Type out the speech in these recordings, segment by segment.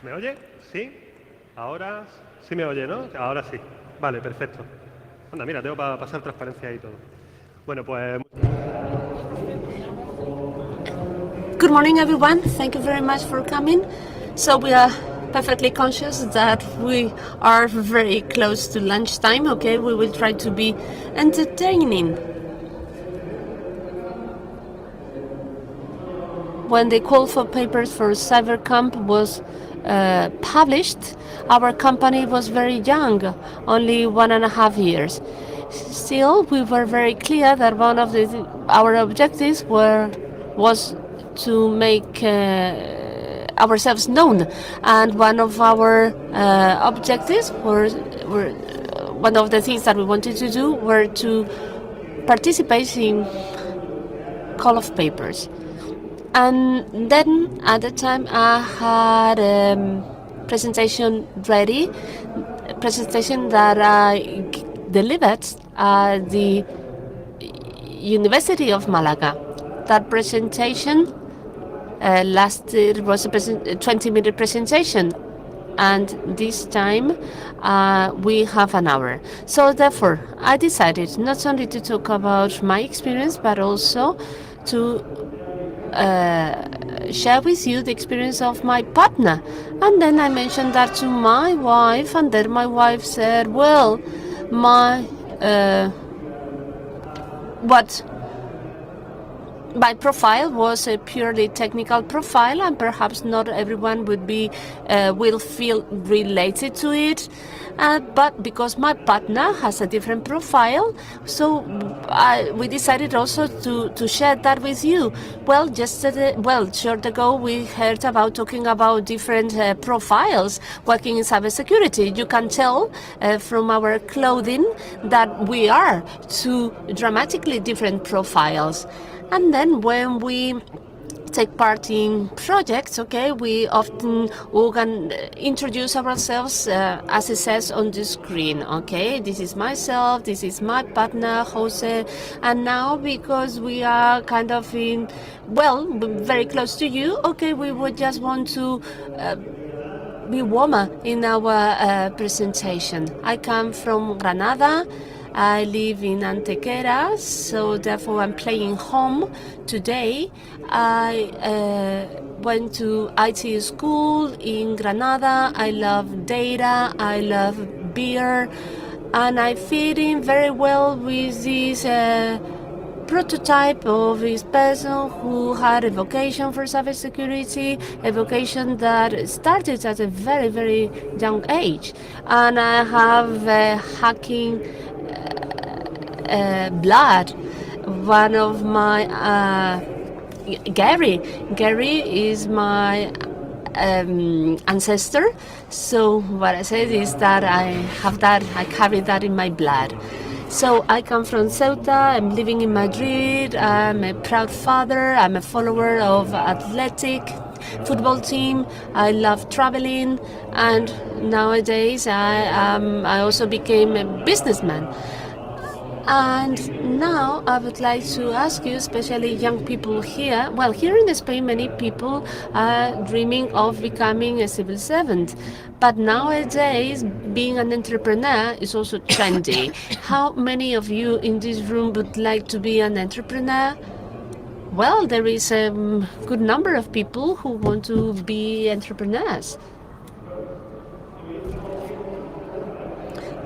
¿Me oye? ¿Sí? Ahora sí me oye, ¿no? Ahora sí. Vale, perfecto. Anda, mira, tengo para pasar transparencia y todo. Bueno, pues... Good morning, everyone. Thank you very much for coming. So we are perfectly conscious that we are very close to lunchtime. Okay, we will try to be entertaining. When the call for papers for CyberCamp was published, our company was very young, only 1.5 years. Still, we were very clear that one of our objectives was to make ourselves known, and one of our objectives were one of the things that we wanted to do were to participate in call of papers. And then at the time I had a presentation ready, a presentation that I delivered at the University of Malaga. That presentation was a 20-minute presentation, and this time we have an hour. So therefore, I decided not only to talk about my experience, but also to share with you the experience of my partner. And then I mentioned that to my wife, and then my wife said, well, my profile was a purely technical profile, and perhaps not everyone will feel related to it. But because my partner has a different profile, so we decided also to share that with you. Well, short ago we heard about talking about different profiles working in cybersecurity. You can tell from our clothing that we are two dramatically different profiles. And then when we take part in projects, okay, we often introduce ourselves as it says on the screen, okay, this is myself, this is my partner, Jose, and now because we are kind of very close to you, okay, we would just want to be warmer in our presentation. I come from Granada. I live in Antequera, so therefore I'm playing home today. I went to IT school in Granada. I love data, I love beer, and I fit in very well with this prototype of this person who had a vocation for cybersecurity, a vocation that started at a very, very young age. And I have hacking blood. One of my Gary is my ancestor. So what I said is that I carry that in my blood. So I come from Ceuta, I'm living in Madrid, I'm a proud father, I'm a follower of athletic football team, I love traveling, and nowadays I also became a businessman. And now I would like to ask you, especially young people here, well, here in Spain many people are dreaming of becoming a civil servant, but nowadays being an entrepreneur is also trendy. How many of you in this room would like to be an entrepreneur? Well, there is a good number of people who want to be entrepreneurs.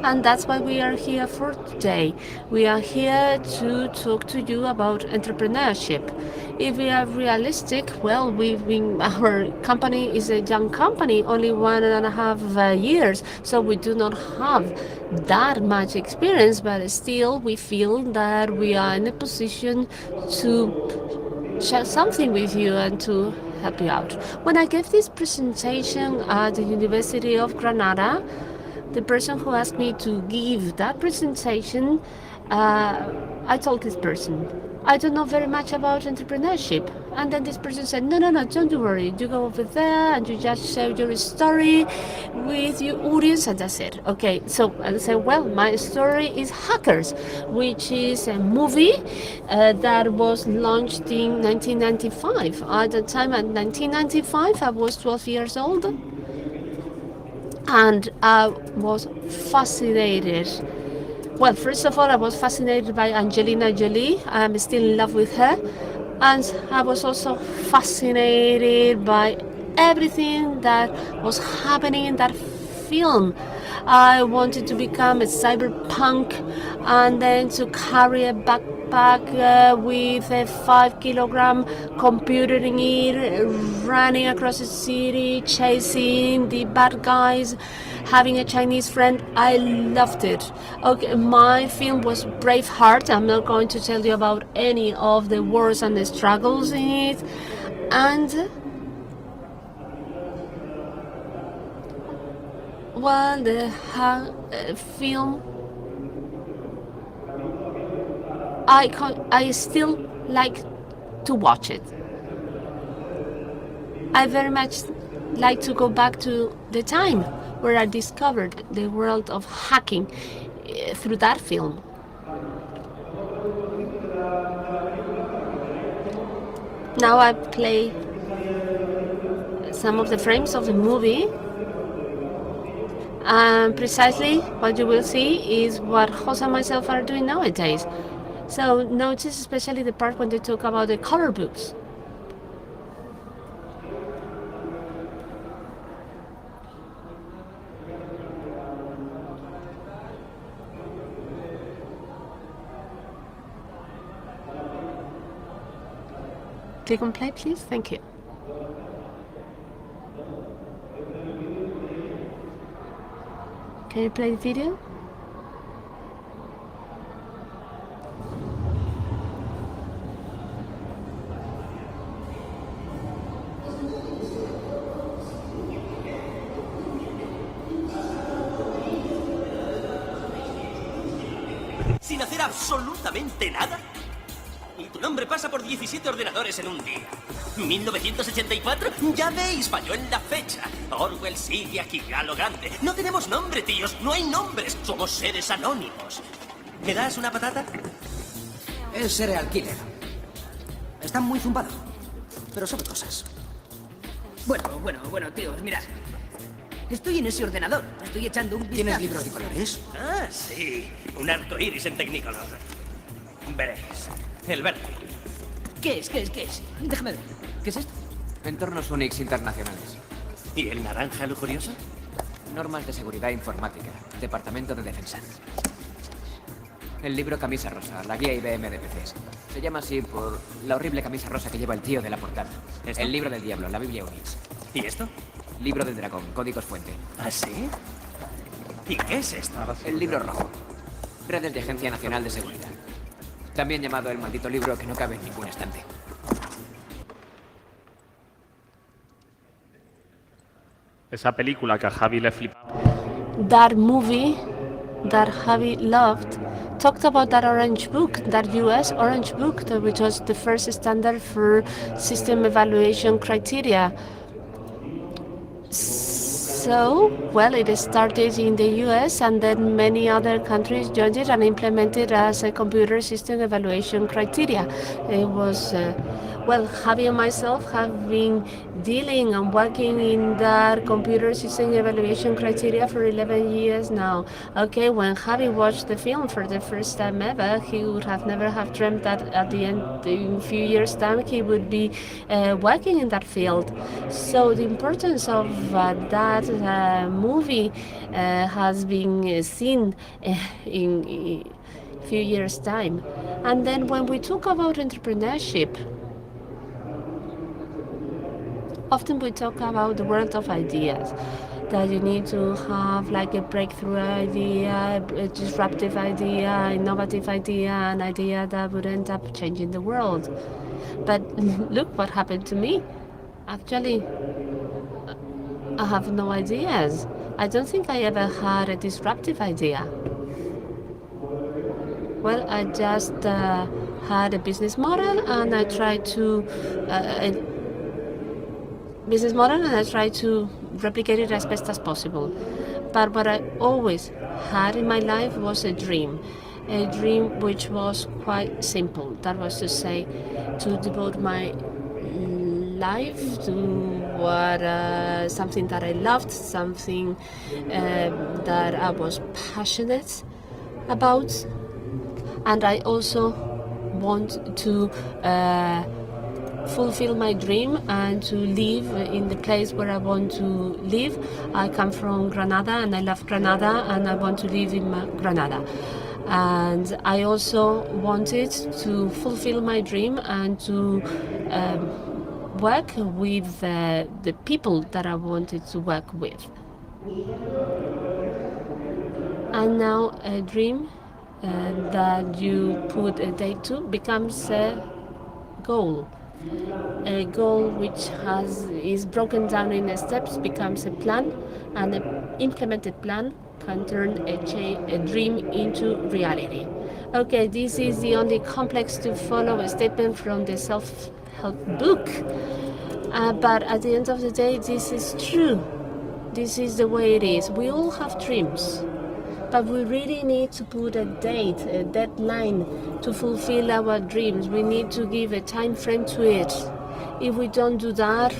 And that's why we are here for today. We are here to talk to you about entrepreneurship. If we are realistic, well, our company is a young company, only 1.5 years, so we do not have that much experience, but still we feel that we are in a position to share something with you and to help you out. When I gave this presentation at the University of Granada, the person who asked me to give that presentation, I told this person, I don't know very much about entrepreneurship. And then this person said, no, don't you worry. You go over there and you just share your story with your audience, and that's it. Okay, so I said, well, my story is Hackers, which is a movie that was launched in 1995. At the time, in 1995, I was 12 years old. and I was fascinated. Well, first of all, I was fascinated by Angelina Jolie. I'm still in love with her. And I was also fascinated by everything that was happening in that film. I wanted to become a cyberpunk and then to carry a backpack with a 5 kilogram computer in it, running across the city, chasing the bad guys, having a Chinese friend. I loved it. Okay, my film was Braveheart. I'm not going to tell you about any of the wars and the struggles in it. And well, the film, I still like to watch it. I very much like to go back to the time where I discovered the world of hacking through that film. Now I play some of the frames of the movie, and precisely what you will see is what Jose and myself are doing nowadays. So notice especially the part when they talk about the color books. Click on play, please. Thank you. Can you play the video? Sin hacer absolutamente nada. Y tu nombre pasa por 17 ordenadores en un día. ¿1984? Ya veis, falló en la fecha. Orwell sigue aquí a lo grande. No tenemos nombre, tíos. No hay nombres. Somos seres anónimos. ¿Me das una patata? Es serial killer. Está muy zumbado, pero sabe cosas. Bueno, tíos, mirad. Estoy en ese ordenador. Estoy echando un vistazo. ¿Tienes libros de colores? Ah, sí. Un arco iris en Technicolor. Veréis. El verde. ¿Qué es? Déjame ver. ¿Qué es esto? Entornos Unix internacionales. ¿Y el naranja lujurioso? Normas de seguridad informática. Departamento de Defensa. El libro Camisa Rosa, la guía IBM de PCs. Se llama así por la horrible camisa rosa que lleva el tío de la portada. ¿Esto? El libro del diablo, la Biblia Unix. ¿Y esto? Libro del dragón, códigos fuente. ¿Ah, sí? ¿Y qué es esto? El libro rojo. Redes de Agencia Nacional de Seguridad. También llamado el maldito libro que no cabe en ningún estante. Esa película que a Javi le flipaba. That movie that Javi loved talked about that orange book, that US orange book, which was the first standard for system evaluation criteria. So, well, it started in the US and then many other countries joined it and implemented as a computer system evaluation criteria. It was, well, Javi and myself have been dealing and working in that computer system evaluation criteria for 11 years now. Okay, when Javi watched the film for the first time ever, he would have never have dreamt that at the end, in a few years' time, he would be working in that field. So the importance of that movie has been seen in a few years' time. And then when we talk about entrepreneurship, often we talk about the world of ideas, that you need to have like a breakthrough idea, a disruptive idea, innovative idea, an idea that would end up changing the world. But look what happened to me. Actually, I have no ideas. I don't think I ever had a disruptive idea. Well, I just had a business model and I tried to replicate it as best as possible. But what I always had in my life was a dream which was quite simple. That was to say, to devote my life to something that I loved, something that I was passionate about, and I also want to fulfill my dream and to live in the place where I want to live. I come from Granada and I love Granada and I want to live in Granada. And I also wanted to fulfill my dream and to work with the people that I wanted to work with. And now a dream that you put a date to becomes a goal. A goal which is broken down in steps becomes a plan, and an implemented plan can turn a dream into reality. Okay, this is the only complex to follow statement from the self-help book, but at the end of the day, this is true. This is the way it is. We all have dreams, but we really need to put a date, a deadline to fulfill our dreams. We need to give a time frame to it. If we don't do that,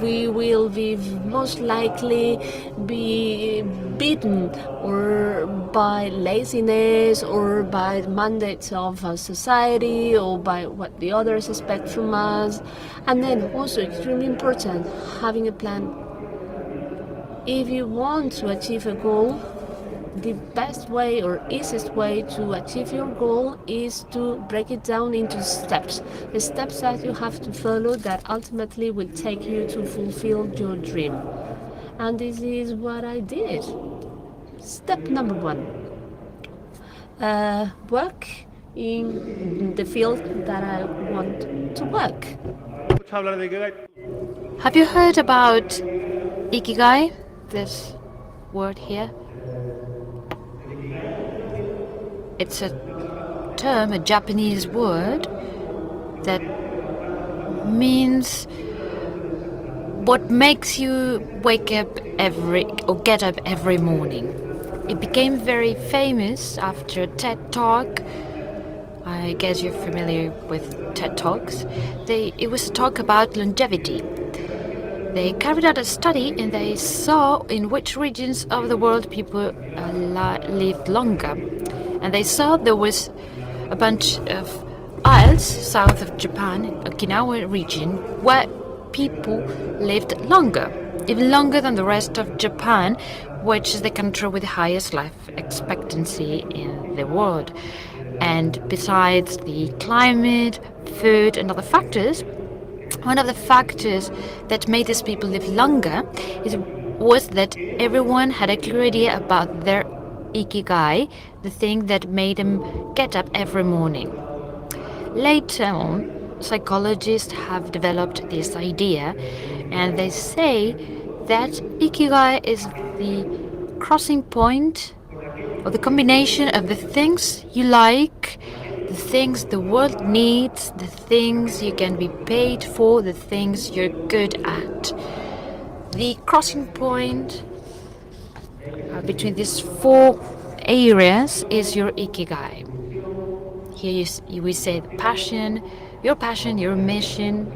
we will be most likely be beaten or by laziness or by mandates of society or by what the others expect from us. And then also extremely important, having a plan. If you want to achieve a goal, the best way or easiest way to achieve your goal is to break it down into steps. The steps that you have to follow that ultimately will take you to fulfill your dream. And this is what I did. Step number 1. Work in the field that I want to work. Have you heard about Ikigai? This word here? It's a term, a Japanese word that means what makes you wake up get up every morning. It became very famous after a TED Talk. I guess you're familiar with TED Talks. It was a talk about longevity. They carried out a study and they saw in which regions of the world people lived longer. And they saw there was a bunch of isles south of Japan, Okinawa region, where people lived longer, even longer than the rest of Japan, which is the country with the highest life expectancy in the world. And besides the climate, food and other factors, one of the factors that made these people live longer was that everyone had a clear idea about their Ikigai, the thing that made them get up every morning. Later on, psychologists have developed this idea, and they say that Ikigai is the crossing point or the combination of the things you like, the things the world needs, the things you can be paid for, the things you're good at. The crossing point between these 4 areas is your Ikigai. Here we say the passion, your mission,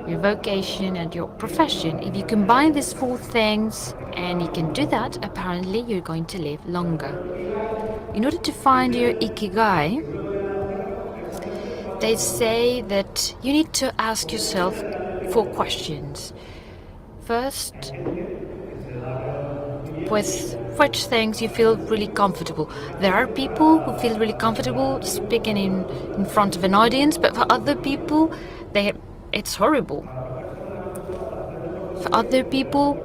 your vocation and your profession. If you combine these 4 things and you can do that, apparently you're going to live longer. In order to find your Ikigai, they say that you need to ask yourself 4 questions. First, with which things you feel really comfortable. There are people who feel really comfortable speaking in front of an audience, but for other people, it's horrible. For other people,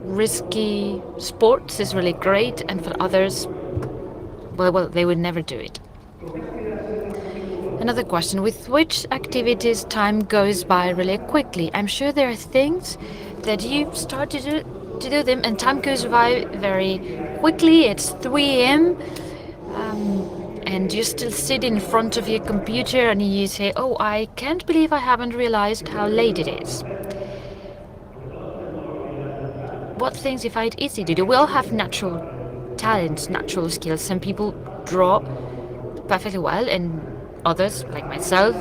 risky sports is really great, and for others, well, they would never do it. Another question, with which activities time goes by really quickly? I'm sure there are things that you start to do them and time goes by very quickly. It's 3 a.m. And you still sit in front of your computer and you say, oh, I can't believe I haven't realized how late it is. What things you find easy to do? We all have natural talents, natural skills. Some people draw perfectly well, and others, like myself,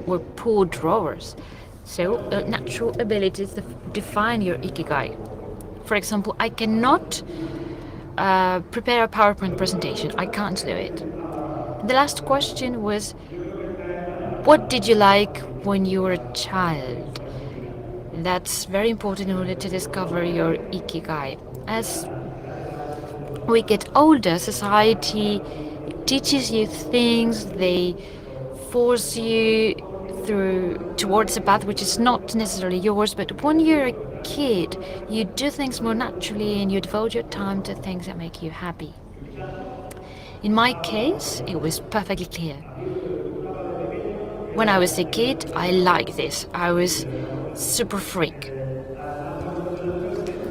we're poor drawers. So natural abilities define your ikigai. For example, I cannot prepare a PowerPoint presentation. I can't do it. The last question was, what did you like when you were a child? That's very important in order to discover your ikigai. As we get older, society teaches you things, they force you towards a path which is not necessarily yours, but when you're a kid, you do things more naturally and you devote your time to things that make you happy. In my case, it was perfectly clear. When I was a kid, I liked this. I was super freak.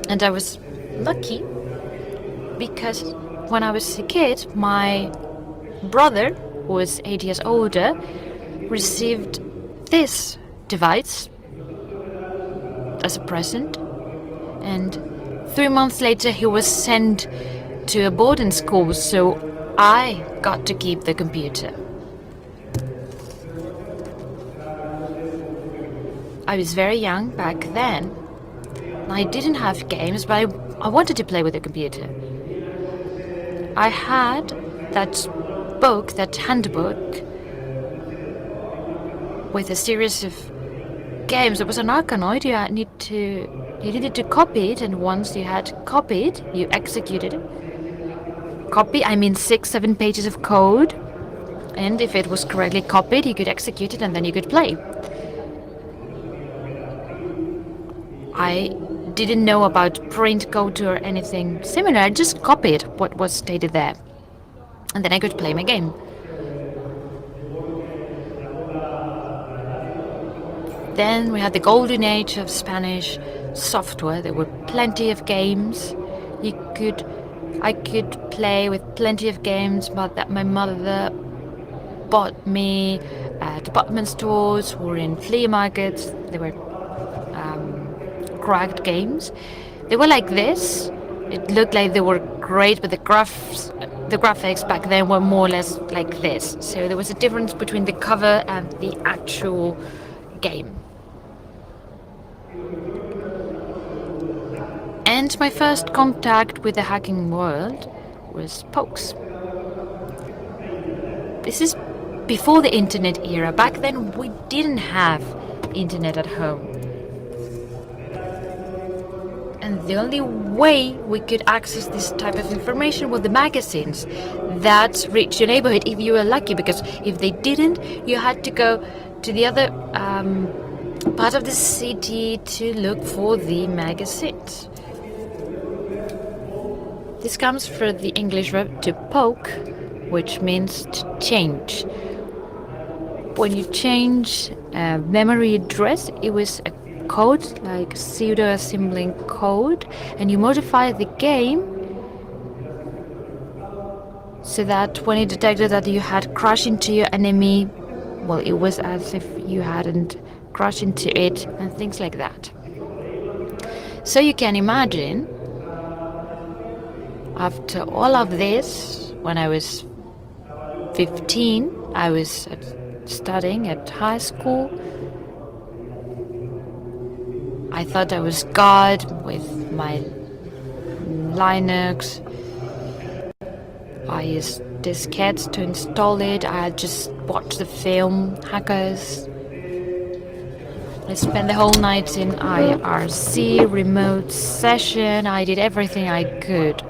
And I was lucky because when I was a kid, my brother, who was 8 years older, received this device as a present, and 3 months later he was sent to a boarding school, so I got to keep the computer. I was very young back then. I didn't have games, but I wanted to play with the computer. I had that book, that handbook, with a series of games. It was an Arkanoid. You needed to copy it, and once you had copied, you executed it. Copy, I mean 6-7 pages of code, and if it was correctly copied, you could execute it, and then you could play. I didn't know about print code or anything similar. I just copied what was stated there, and then I could play my game. Then we had the golden age of Spanish software. There were plenty of games. I could play with plenty of games, but that my mother bought me at department stores or in flea markets. They were cracked games. They were like this. It looked like they were great, but the graphics back then were more or less like this. So there was a difference between the cover and the actual game. And my first contact with the hacking world was pokes. This is before the internet era. Back then we didn't have internet at home. And the only way we could access this type of information were the magazines that reached your neighborhood if you were lucky, because if they didn't, you had to go to the other part of the city to look for the magazines. This comes from the English verb to poke, which means to change. When you change a memory address, it was a code, like pseudo-assembling code, and you modify the game so that when it detected that you had crashed into your enemy, well, it was as if you hadn't crashed into it, and things like that. So you can imagine, after all of this, when I was 15, I was studying at high school. I thought I was God with my Linux. I used diskettes to install it. I had just watched the film Hackers. I spent the whole night in IRC, remote session. I did everything I could.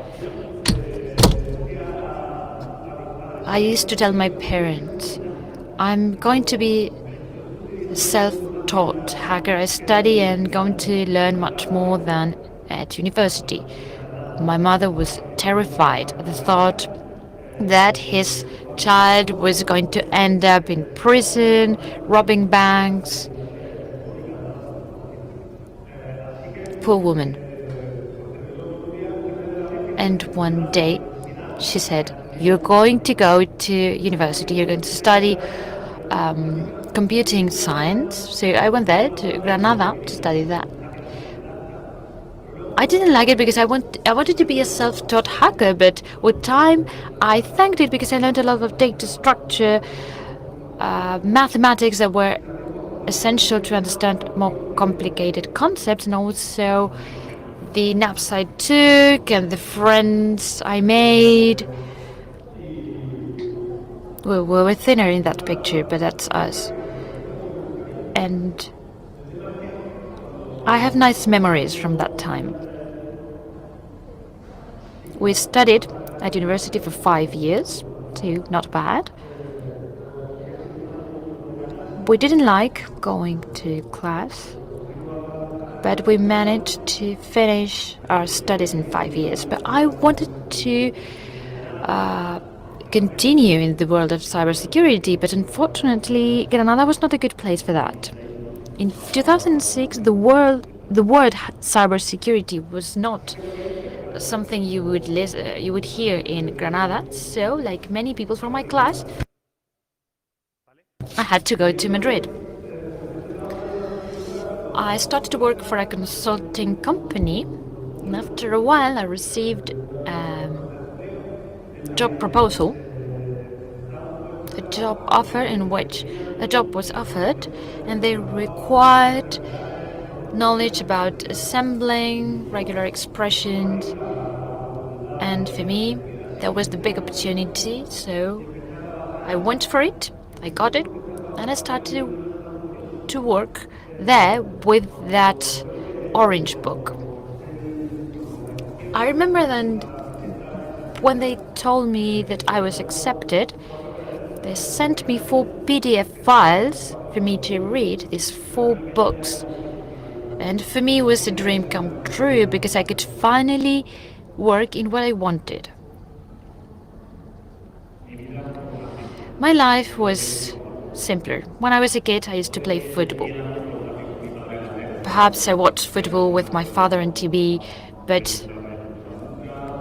I used to tell my parents, I'm going to be a self-taught hacker. I study and going to learn much more than at university. My mother was terrified at the thought that his child was going to end up in prison, robbing banks. Poor woman. And one day she said, you're going to go to university, you're going to study computing science. So I went there to Granada to study that. I didn't like it because I wanted to be a self-taught hacker, but with time I thanked it because I learned a lot of data structure, mathematics that were essential to understand more complicated concepts, and also the naps I took and the friends I made. We were thinner in that picture, but that's us. And I have nice memories from that time. We studied at university for 5 years, so not bad. We didn't like going to class, but we managed to finish our studies in 5 years. But I wanted to continue in the world of cybersecurity, but unfortunately, Granada was not a good place for that. In 2006, the word cybersecurity was not something you would hear in Granada. So, like many people from my class, I had to go to Madrid. I started to work for a consulting company, and after a while I received a job proposal, a job offer in which a job was offered, and they required knowledge about assembling, regular expressions, and for me that was the big opportunity, so I went for it, I got it, and I started to work there with that orange book. I remember then when they told me that I was accepted, they sent me 4 PDF files for me to read, these 4 books. And for me it was a dream come true because I could finally work in what I wanted. My life was simpler. When I was a kid, I used to play football. Perhaps I watched football with my father on TV, but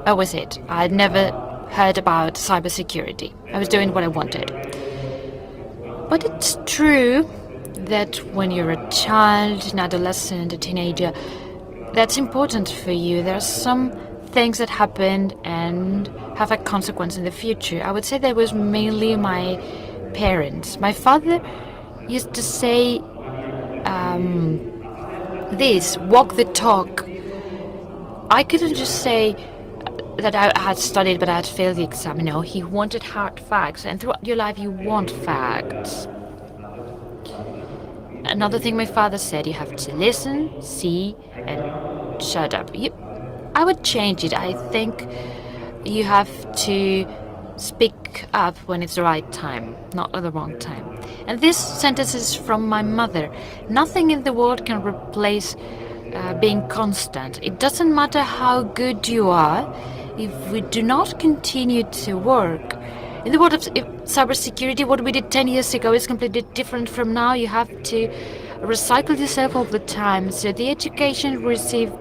that was it. I had never heard about cybersecurity. I was doing what I wanted. But it's true that when you're a child, an adolescent, a teenager, that's important for you. There are some things that happened and have a consequence in the future. I would say that was mainly my parents. My father used to say this, walk the talk. I couldn't just say that I had studied but I had failed the exam. No, he wanted hard facts, and throughout your life you want facts. Another thing my father said, you have to listen, see, and shut up. I would change it. I think you have to speak up when it's the right time, not at the wrong time. And this sentence is from my mother. Nothing in the world can replace being constant. It doesn't matter how good you are, if we do not continue to work. In the world of cybersecurity, what we did 10 years ago is completely different from now. You have to recycle yourself all the time. So the education you receive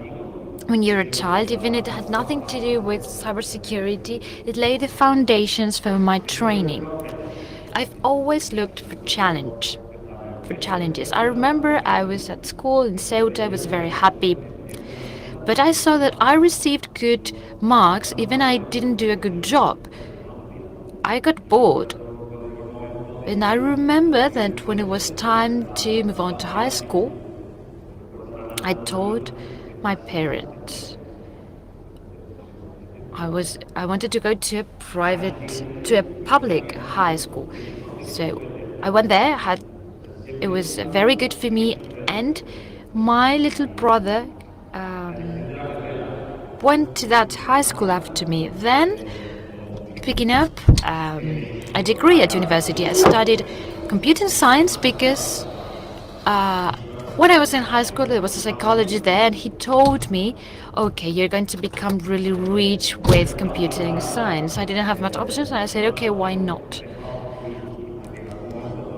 when you're a child, even if it had nothing to do with cybersecurity, it laid the foundations for my training. I've always looked for challenges. I remember I was at school in Ceuta, I was very happy. But I saw that I received good marks, even I didn't do a good job. I got bored. And I remember that when it was time to move on to high school, I told my parents I wanted to go to a public high school. So I went there, it was very good for me, and my little brother went to that high school after me. Then, picking up a degree at university, I studied computer science because when I was in high school, there was a psychologist there, and he told me, okay, you're going to become really rich with computing science. I didn't have much options, and I said, okay, why not?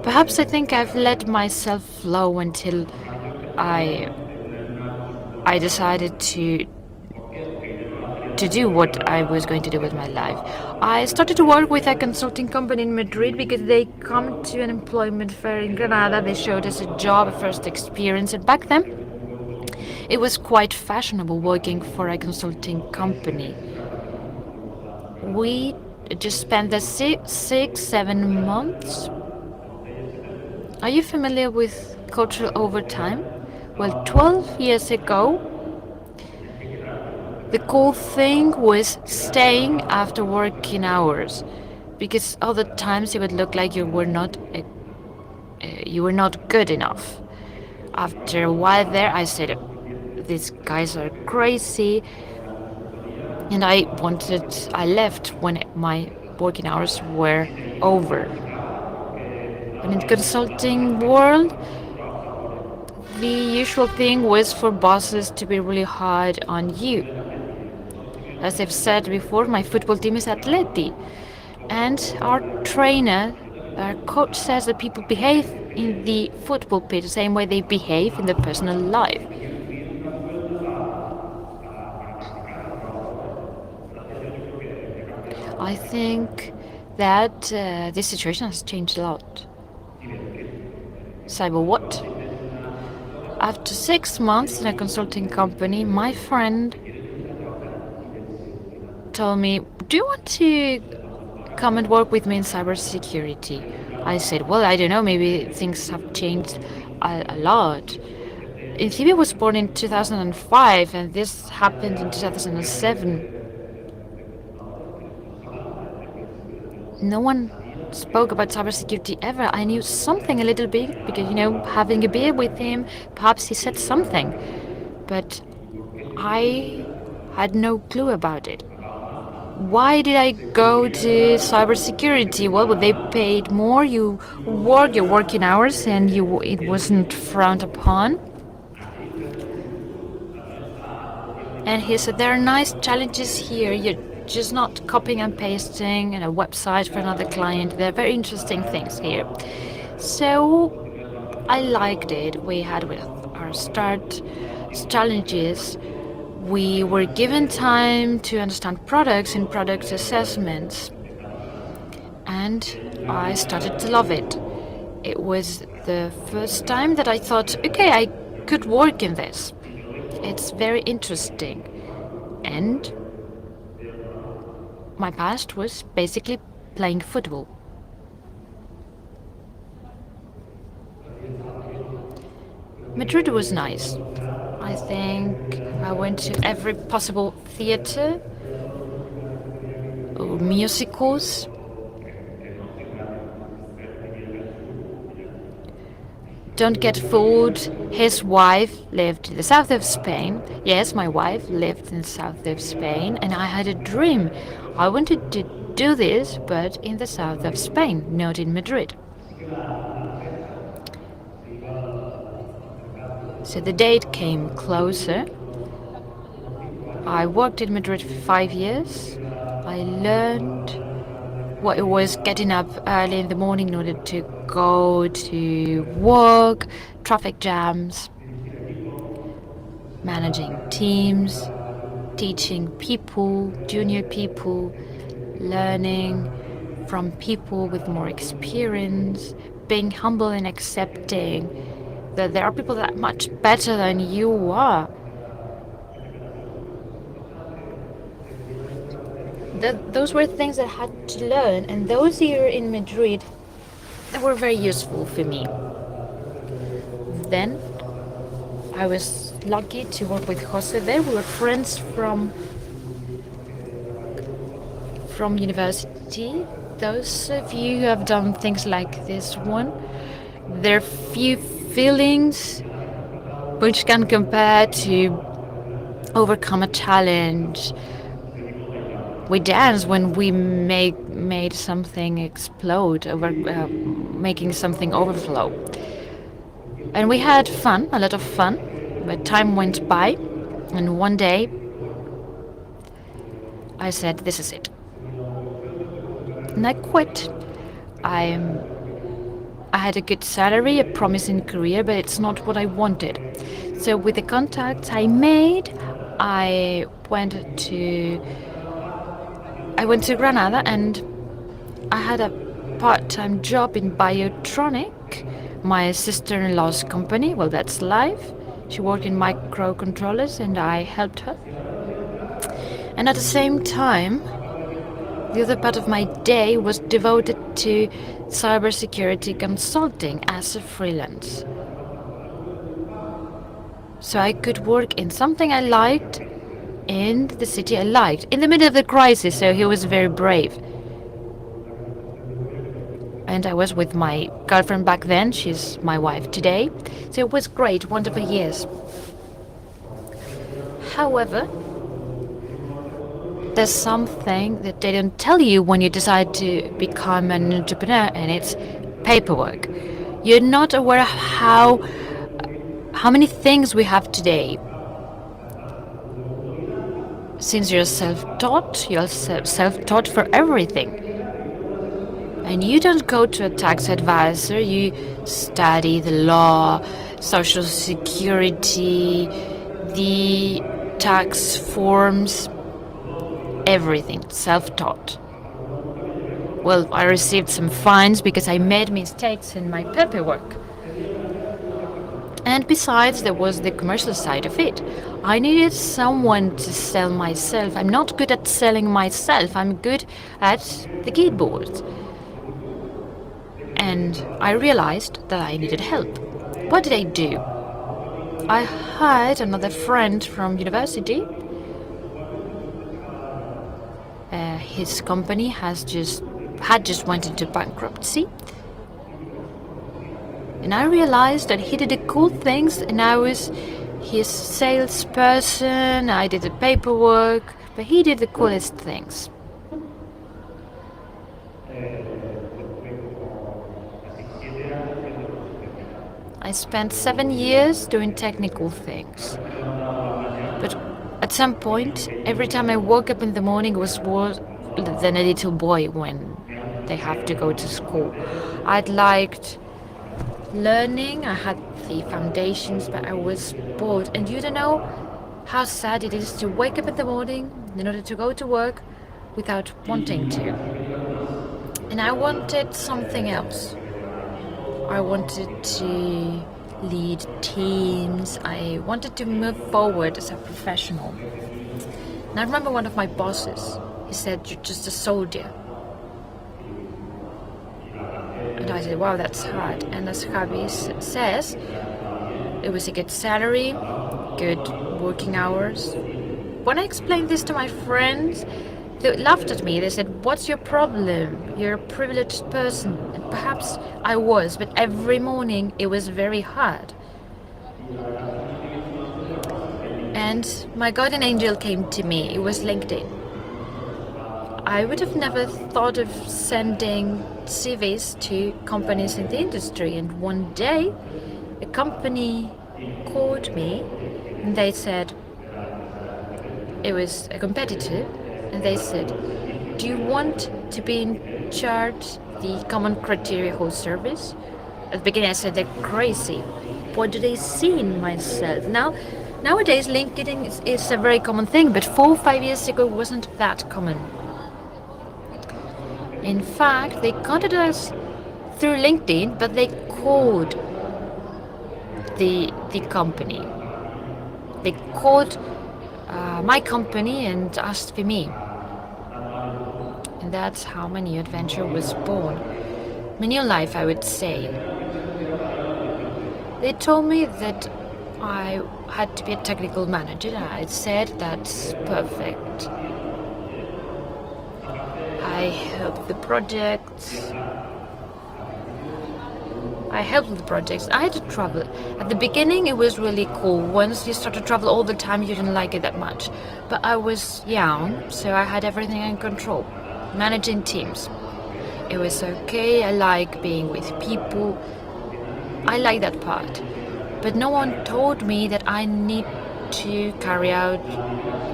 Perhaps I think I've let myself flow until I decided to do what I was going to do with my life. I started to work with a consulting company in Madrid because they come to an employment fair in Granada. They showed us a job, a first experience, and back then it was quite fashionable working for a consulting company. We just spent the 6-7 months Are you familiar with cultural overtime? Well, 12 years ago, the cool thing was staying after working hours, because other times it would look like you were not good enough. After a while there, I said, "These guys are crazy," and I left when my working hours were over. And in the consulting world, the usual thing was for bosses to be really hard on you. As I've said before, my football team is Atleti, and our coach says that people behave in the football pitch the same way they behave in their personal life. I think that this situation has changed a lot. Cyber what? After 6 months in a consulting company, my friend told me, "Do you want to come and work with me in cybersecurity?" I said, "Well, I don't know, maybe things have changed a lot." Phoebe was born in 2005 and this happened in 2007. No one spoke about cybersecurity ever. I knew something a little bit because, having a beer with him, perhaps he said something. But I had no clue about it. Why did I go to cybersecurity? Well, they paid more, you work your working hours, and it wasn't frowned upon. And he said, there are nice challenges here. You're just not copying and pasting a website for another client. There are very interesting things here. So I liked it. We had with our start challenges. We were given time to understand products and product assessments. And I started to love it. It was the first time that I thought, okay, I could work in this. It's very interesting. And my past was basically playing football. Madrid was nice. I think I went to every possible theater or musicals. Don't get fooled. His wife lived in the south of Spain. Yes, my wife lived in the south of Spain, and I had a dream. I wanted to do this, but in the south of Spain, not in Madrid. So the date came closer. I worked in Madrid for 5 years. I learned what it was getting up early in the morning in order to go to work, traffic jams, managing teams, teaching people, junior people, learning from people with more experience, being humble and accepting that there are people that are much better than you are. Those were things that I had to learn, and those years in Madrid, they were very useful for me. Then I was lucky to work with Jose there. We were friends from university. Those of you who have done things like this one, there are few feelings which can compare to overcome a challenge. We danced when we made something explode, making something overflow. And we had fun, a lot of fun, but time went by, and one day I said, this is it. And I quit. I had a good salary, a promising career, but it's not what I wanted. So with the contacts I made, I went to Granada, and I had a part-time job in Biotronic, my sister-in-law's company. Well, that's live. She worked in microcontrollers, and I helped her. And at the same time, The other part of my day was devoted to cybersecurity consulting as a freelance. So I could work in something I liked in the city I liked, in the middle of the crisis, so he was very brave. And I was with my girlfriend back then, she's my wife today, so it was great, wonderful years. However, there's something that they don't tell you when you decide to become an entrepreneur, and it's paperwork. You're not aware of how many things we have today. Since you're self-taught for everything. And you don't go to a tax advisor, you study the law, social security, the tax forms, everything, self-taught. Well, I received some fines because I made mistakes in my paperwork. And besides, there was the commercial side of it. I needed someone to sell myself. I'm not good at selling myself. I'm good at the keyboard. And I realized that I needed help. What did I do? I hired another friend from university. His company had just went into bankruptcy. And I realized that he did the cool things and I was his salesperson, I did the paperwork, but he did the coolest things. I spent 7 years doing technical things. But at some point, every time I woke up in the morning, it was more than a little boy when they have to go to school. I'd liked learning, I had the foundations, but I was bored. And you don't know how sad it is to wake up in the morning in order to go to work without wanting to. And I wanted something else. I wanted to lead teams. I wanted to move forward as a professional. And I remember one of my bosses, he said, "You're just a soldier." And I said, "Wow, that's hard." And as Javi says, it was a good salary, good working hours. When I explained this to my friends, they laughed at me. They said, "What's your problem? You're a privileged person." And perhaps I was, but every morning it was very hard. And my guardian angel came to me. It was LinkedIn. I would have never thought of sending CVs to companies in the industry. And one day, a company called me and they said, it was a competitor, and they said, "Do you want to be in charge the common criteria whole service?" At the beginning I said, "They're crazy. What do they see in myself?" Nowadays LinkedIn is a very common thing, but 4 or 5 years ago it wasn't that common. In fact, they contacted us through LinkedIn, but they called the company. They called my company and asked for me. And that's how my new adventure was born. My new life, I would say. They told me that I had to be a technical manager. I said, "That's perfect. I helped the projects. I had to travel. At the beginning, it was really cool. Once you start to travel all the time, you didn't like it that much. But I was young, so I had everything in control. Managing teams. It was okay. I like being with people. I like that part. But no one told me that I need to carry out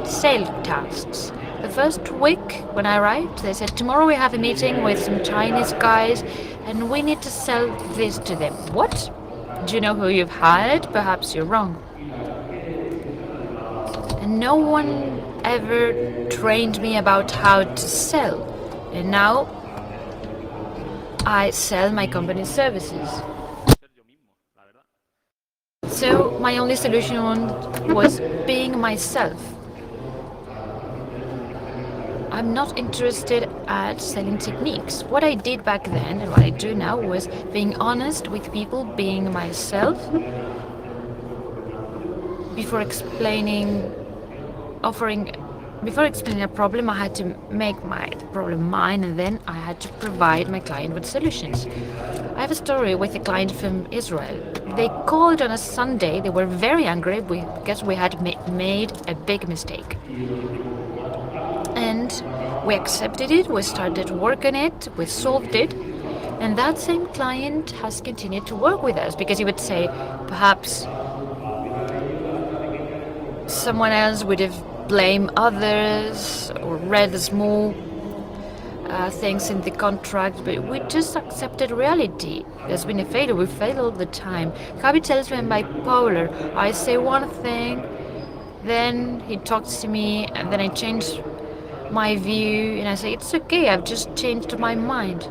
sales tasks. The first week when I arrived, they said, "Tomorrow we have a meeting with some Chinese guys and we need to sell this to them." What? Do you know who you've hired? Perhaps you're wrong. And no one ever trained me about how to sell. And now I sell my company's services. So my only solution was being myself. I'm not interested at selling techniques. What I did back then and what I do now was being honest with people, being myself. Before explaining a problem, I had to make my problem mine, and then I had to provide my client with solutions. I have a story with a client from Israel. They called on a Sunday. They were very angry because we had made a big mistake. And we accepted it, we started work on it, we solved it, and that same client has continued to work with us because he would say, perhaps someone else would have blamed others or read the small things in the contract, but we just accepted reality. There's been a failure, we fail all the time. Javi tells me I'm bipolar. I say one thing, then he talks to me, and then I change my view, and I say, it's okay, I've just changed my mind.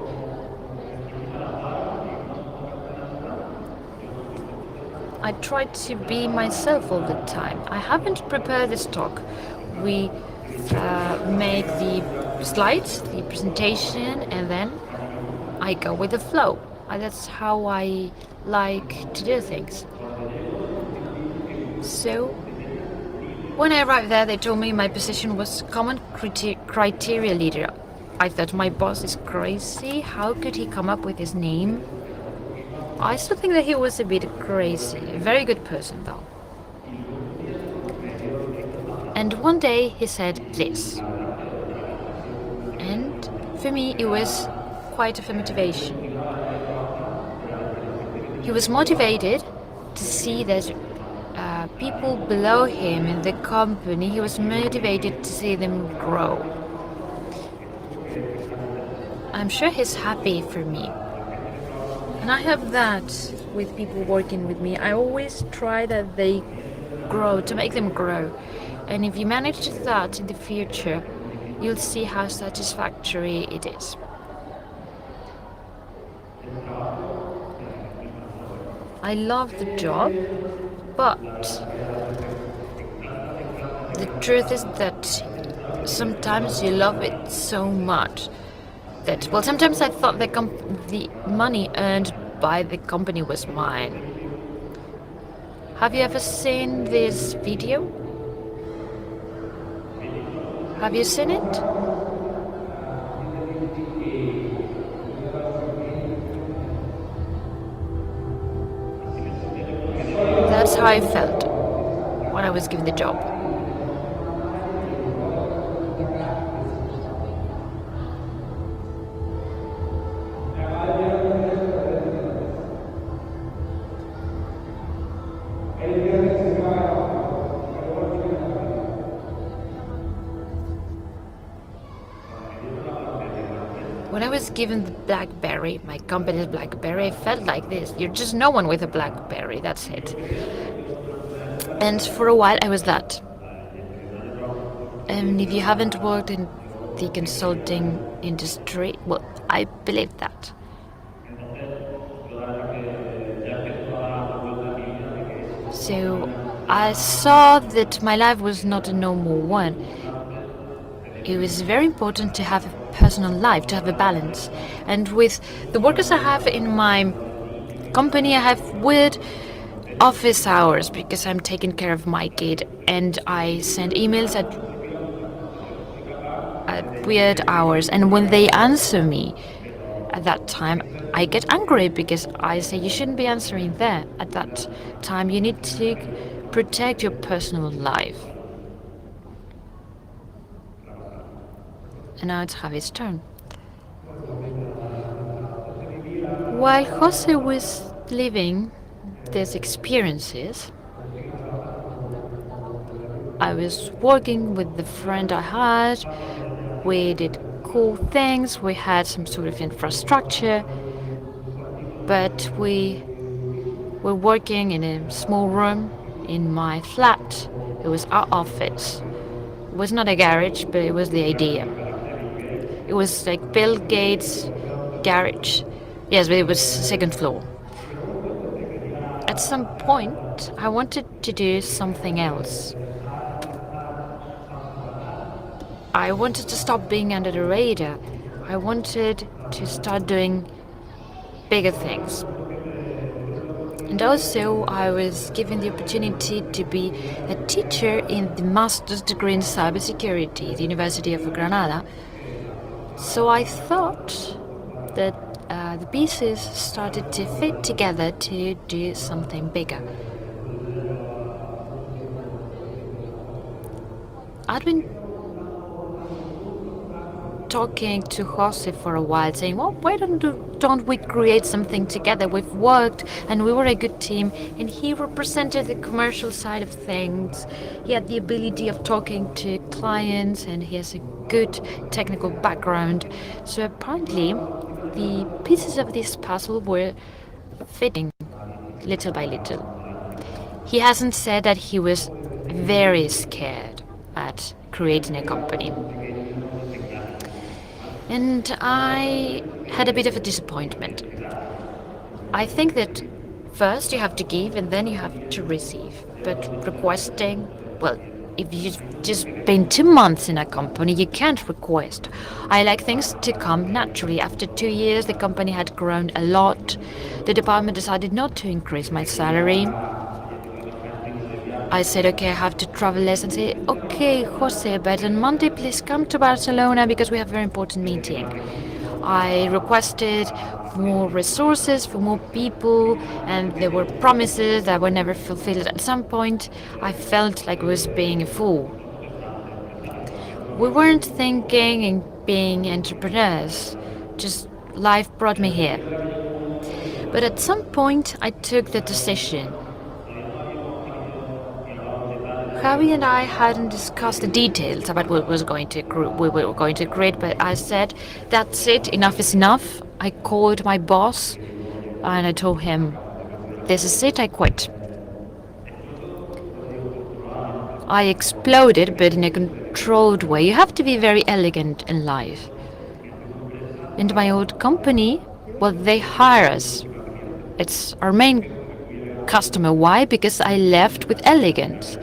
I try to be myself all the time. I haven't prepared this talk. We make the slides, the presentation, and then I go with the flow. That's how I like to do things. So, when I arrived there, they told me my position was common criteria leader. I thought my boss is crazy. How could he come up with his name? I still think that he was a bit crazy. A very good person, though. And one day he said this. And for me, it was quite a motivation. He was motivated to see that people below him in the company, he was motivated to see them grow. I'm sure he's happy for me. And I have that with people working with me. I always try that they grow, to make them grow. And if you manage to do that in the future, you'll see how satisfactory it is. I love the job, but the truth is that sometimes you love it so much that, well, sometimes I thought the money earned by the company was mine. Have you ever seen this video? Have you seen it? That's how I felt when I was given the job. When I was given the BlackBerry, my company's BlackBerry, I felt like this. You're just no one with a BlackBerry, that's it. And for a while I was that. And if you haven't worked in the consulting industry, well, I believe that. So I saw that my life was not a normal one. It was very important to have a personal life, to have a balance. And with the workers I have in my company, I have weird office hours because I'm taking care of my kid, and I send emails at weird hours. And when they answer me at that time, I get angry because I say you shouldn't be answering there. At that time, you need to protect your personal life. And now it's Javi's turn. While Jose was living these experiences, I was working with the friend I had. We did cool things. We had some sort of infrastructure, but we were working in a small room in my flat. It was our office. It was not a garage, but it was the idea. It was like Bill Gates' garage. Yes, but it was second floor. At some point, I wanted to do something else. I wanted to stop being under the radar. I wanted to start doing bigger things. And also, I was given the opportunity to be a teacher in the master's degree in cybersecurity at the University of Granada. So I thought that the pieces started to fit together to do something bigger. I'd been talking to Jose for a while, saying, well, why don't we create something together? We've worked and we were a good team, and he represented the commercial side of things. He had the ability of talking to clients, and he has a good technical background. So apparently the pieces of this puzzle were fitting little by little. He hasn't said that he was very scared at creating a company. And I had a bit of a disappointment. I think that first you have to give and then you have to receive. But requesting, well, if you've just been 2 months in a company, you can't request. I like things to come naturally. After 2 years, the company had grown a lot. The department decided not to increase my salary. I said, okay, I have to travel less, and say, okay, Jose, but on Monday, please come to Barcelona because we have a very important meeting. I requested more resources for more people, and there were promises that were never fulfilled. At some point, I felt like I was being a fool. We weren't thinking in being entrepreneurs, just life brought me here. But at some point, I took the decision. Javi and I hadn't discussed the details about what we were going to create, but I said, that's it, enough is enough. I called my boss and I told him, this is it, I quit. I exploded, but in a controlled way. You have to be very elegant in life. And my old company, well, they hire us. It's our main customer. Why? Because I left with elegance.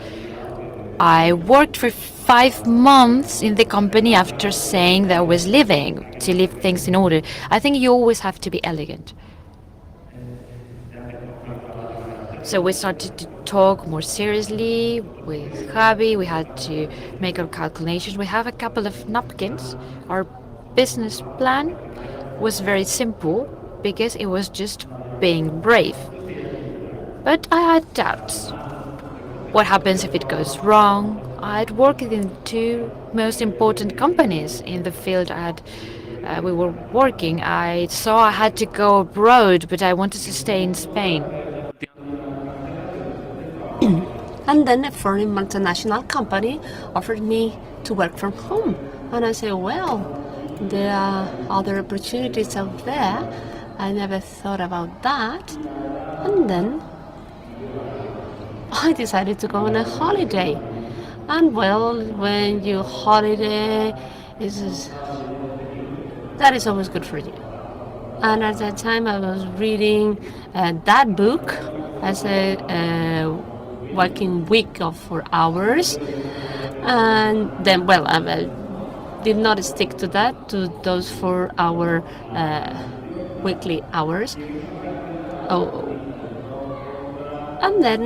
I worked for 5 months in the company after saying that I was leaving, to leave things in order. I think you always have to be elegant. So we started to talk more seriously with Javi. We had to make our calculations. We have a couple of napkins. Our business plan was very simple because it was just being brave. But I had doubts. What happens if it goes wrong? I'd worked in 2 most important companies in the field we were working. I saw I had to go abroad, but I wanted to stay in Spain. And then a foreign multinational company offered me to work from home. And I said, well, there are other opportunities out there. I never thought about that. And then I decided to go on a holiday. And well, when you holiday, that is always good for you. And at that time I was reading that book as a working week of 4 hours. And then, well, I did not stick to that, to those 4-hour weekly hours. And then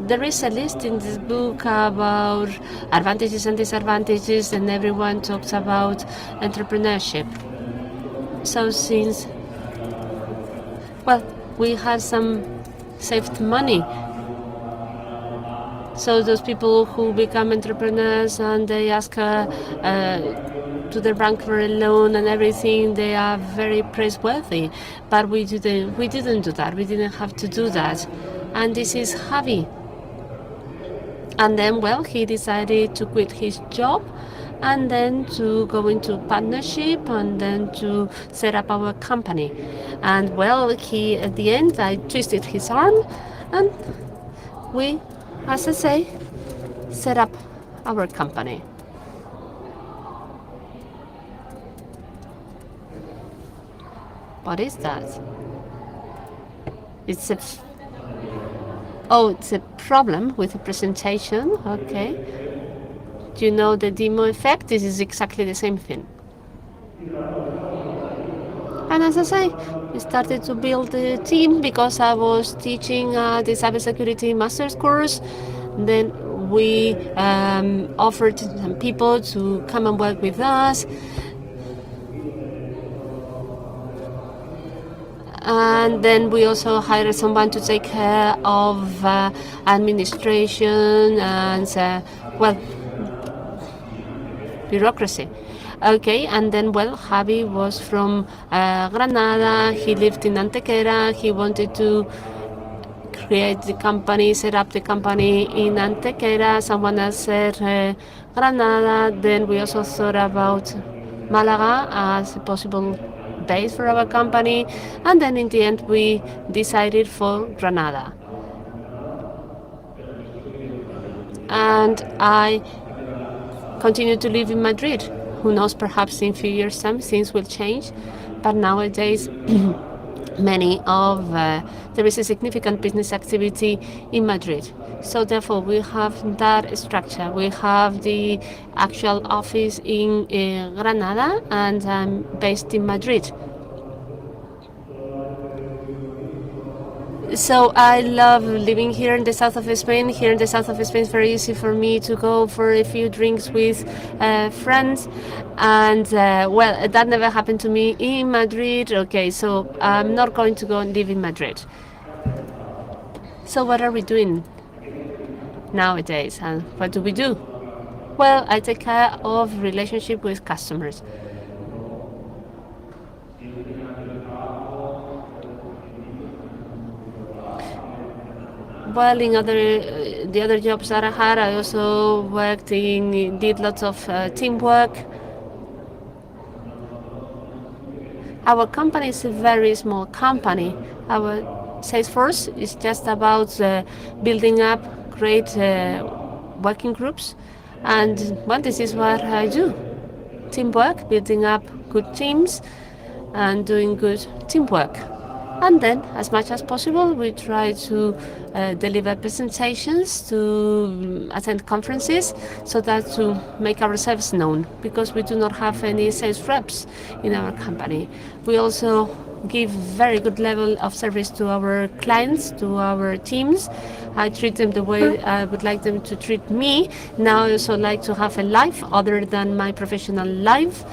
there is a list in this book about advantages and disadvantages, and everyone talks about entrepreneurship. So since, well, we had some saved money, so those people who become entrepreneurs and they ask to the bank for a loan and everything, they are very praiseworthy. But we didn't do that. We didn't have to do that. And this is Javi. And then, well, he decided to quit his job and then to go into partnership and then to set up our company. And well, at the end, I twisted his arm and we, as I say, set up our company. What is that? It's a problem with the presentation. Okay. you know the demo effect? This is exactly the same thing. And as I say, we started to build a team because I was teaching the cybersecurity master's course. Then we offered some people to come and work with us. And then we also hired someone to take care of administration and, bureaucracy. Okay, and then, Javi was from Granada. He lived in Antequera. He wanted to create the company, set up the company in Antequera. Someone else said Granada. Then we also thought about Malaga as a possible base for our company. And then in the end, we decided for Granada. And I continue to live in Madrid. Who knows, perhaps in a few years' time things will change. But nowadays, there is a significant business activity in Madrid. So therefore, we have that structure. We have the actual office in Granada, and I'm based in Madrid. So I love living here in the south of Spain. Here in the south of Spain, it's very easy for me to go for a few drinks with friends. And, that never happened to me in Madrid. Okay, so I'm not going to go and live in Madrid. So what are we doing nowadays? And what do we do? Well, I take care of relationship with customers. Well, in the other jobs that I had, I also did lots of teamwork. Our company is a very small company. Our sales force is just about building up great working groups. And, this is what I do. Teamwork, building up good teams, and doing good teamwork. And then, as much as possible, we try to deliver presentations, to attend conferences, so that to make ourselves known, because we do not have any sales reps in our company. We also give very good level of service to our clients, to our teams. I treat them the way I would like them to treat me. Now I also like to have a life other than my professional life.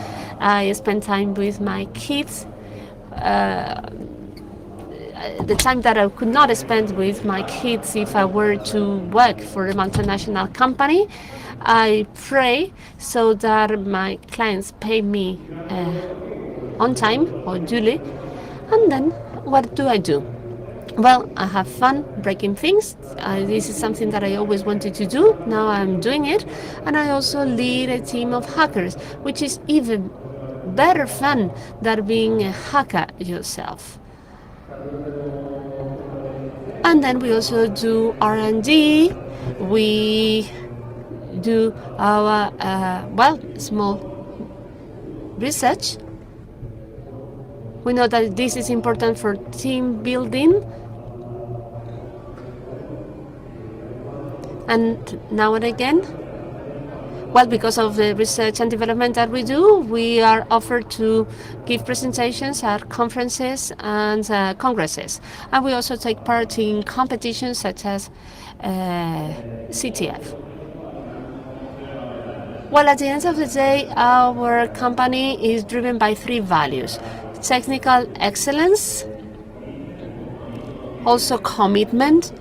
I spend time with my kids. The time that I could not spend with my kids if I were to work for a multinational company, I pray so that my clients pay me on time or duly. And then what do I do? Well, I have fun breaking things. This is something that I always wanted to do. Now I'm doing it. And I also lead a team of hackers, which is even better fun than being a hacker yourself. And then we also do R&D. We do our small research. We know that this is important for team building. And now and again, because of the research and development that we do, we are offered to give presentations at conferences and congresses. And we also take part in competitions such as CTF. Well, at the end of the day, our company is driven by 3 values: technical excellence, also commitment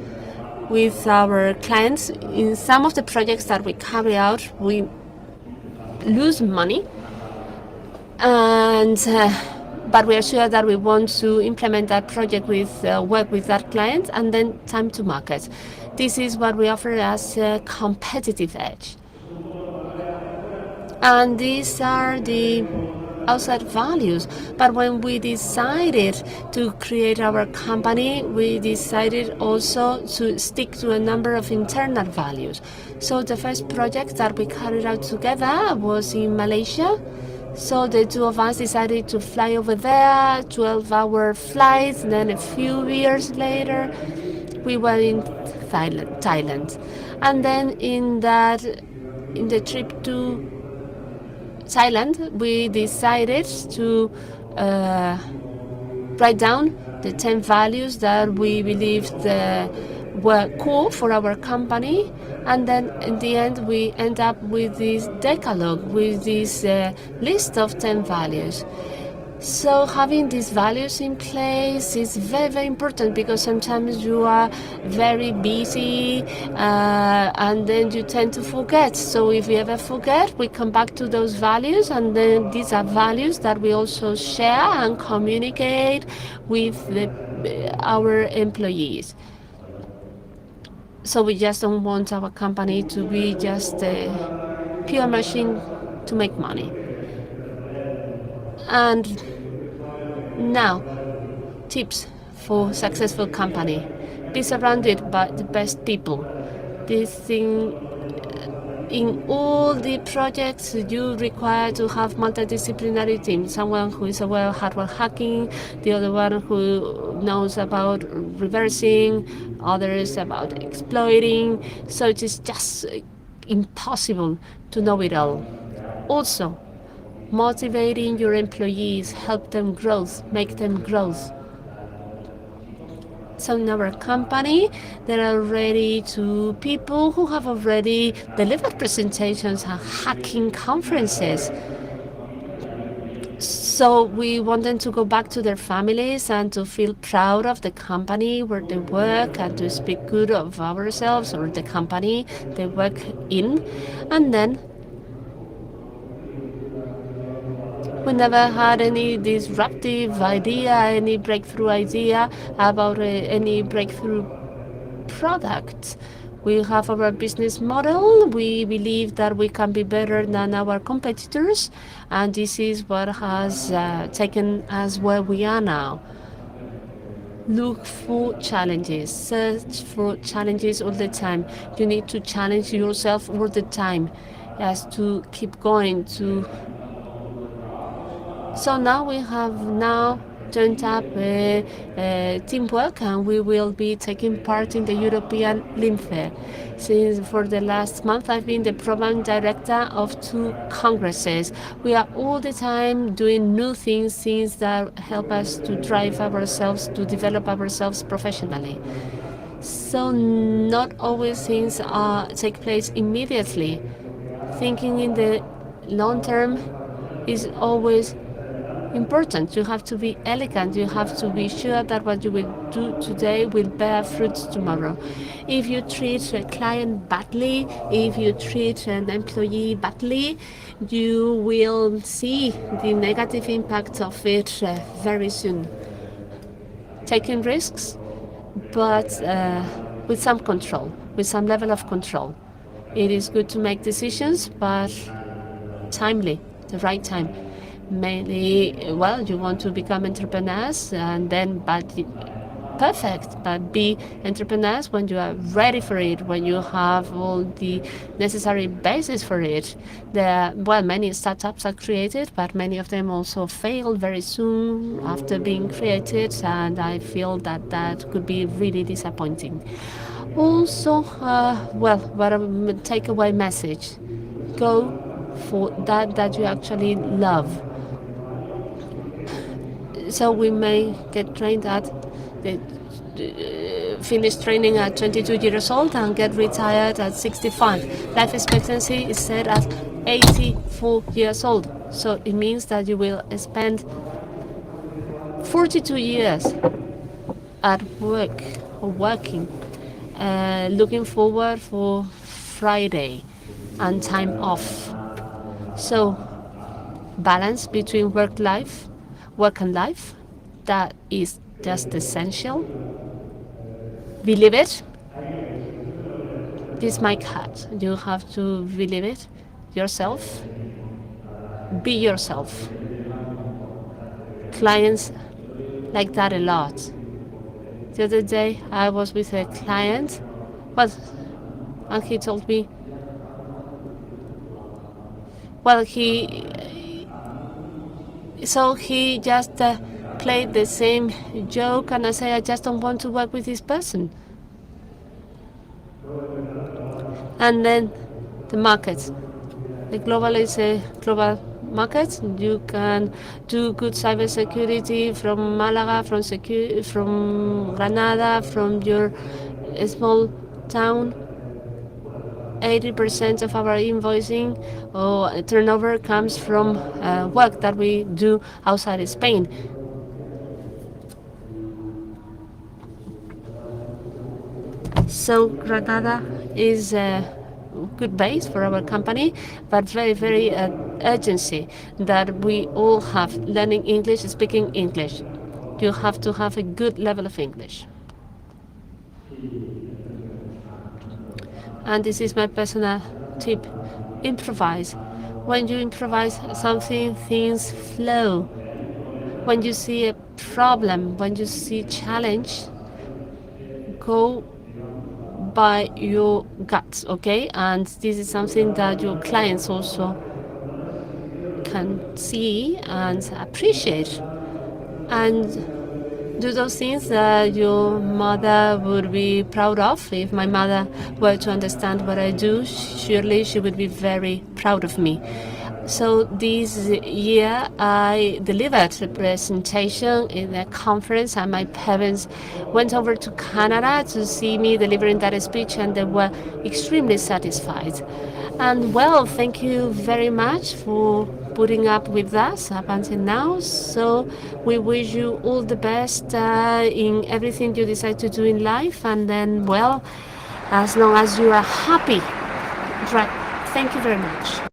with our clients. In some of the projects that we carry out, we lose money, and but we are sure that we want to implement that project with work with that client, and then time to market. This is what we offer as a competitive edge. And these are the outside values. But when we decided to create our company, we decided also to stick to a number of internal values. So the first project that we carried out together was in Malaysia. So the 2 of us decided to fly over there, 12-hour flights. Then a few years later, we were in Thailand. And then in that in the trip to Thailand, we decided to write down the 10 values that we believed were core for our company, and then in the end we end up with this decalogue, with this list of 10 values. So having these values in place is very, very important, because sometimes you are very busy and then you tend to forget. So if we ever forget, we come back to those values, and then these are values that we also share and communicate with our employees. So we just don't want our company to be just a pure machine to make money. And now, tips for successful company. Be surrounded by the best people. This thing, in all the projects, you require to have multidisciplinary team. Someone who is aware of hardware hacking, the other one who knows about reversing, others about exploiting. So it is just impossible to know it all. Also, motivating your employees, help them grow, make them grow. So in our company, there are already 2 people who have already delivered presentations at hacking conferences. So we want them to go back to their families and to feel proud of the company where they work, and to speak good of ourselves or the company they work in. And then we never had any disruptive idea, any breakthrough idea about any breakthrough product. We have our business model. We believe that we can be better than our competitors, and this is what has taken us where we are now. Look for challenges, search for challenges all the time. You need to challenge yourself all the time as to keep going. So now we have turned up teamwork, and we will be taking part in the European Limb Fair. Since for the last month, I've been the program director of 2 congresses. We are all the time doing new things that help us to drive ourselves, to develop ourselves professionally. So not always things take place immediately. Thinking in the long term is always important. You have to be elegant. You have to be sure that what you will do today will bear fruits tomorrow. If you treat a client badly, if you treat an employee badly, you will see the negative impact of it very soon. Taking risks, but with some control, with some level of control. It is good to make decisions, but timely, the right time. Mainly, you want to become entrepreneurs, and then, perfect, but be entrepreneurs when you are ready for it, when you have all the necessary basis for it. Many startups are created, but many of them also fail very soon after being created, and I feel that could be really disappointing. Also, what a takeaway message: go for that you actually love. So we may get trained finish training at 22 years old and get retired at 65. Life expectancy is set at 84 years old. So it means that you will spend 42 years at work or working, looking forward for Friday and time off. So balance between work and life, that is just essential. Believe it. This might hurt. You have to believe it yourself. Be yourself. Clients like that a lot. The other day I was with a client, and he told me, he just played the same joke, and I say, I just don't want to work with this person. And then the market The global is a global market. You can do good cybersecurity from Malaga, from Granada, from your small town. 80% of our invoicing or turnover comes from work that we do outside Spain. So Granada is a good base for our company, but very urgency that we all have learning English, speaking English. You have to have a good level of English. And this is my personal tip. Improvise. When you improvise something, things flow. When you see a problem, when you see challenge, go by your guts, okay? And this is something that your clients also can see and appreciate. And do those things that your mother would be proud of. If my mother were to understand what I do, surely she would be very proud of me. So this year I delivered a presentation in a conference, and my parents went over to Canada to see me delivering that speech, and they were extremely satisfied. And well, thank you very much for putting up with us up until now. So we wish you all the best in everything you decide to do in life, and then, well, as long as you are happy. Right. Thank you very much.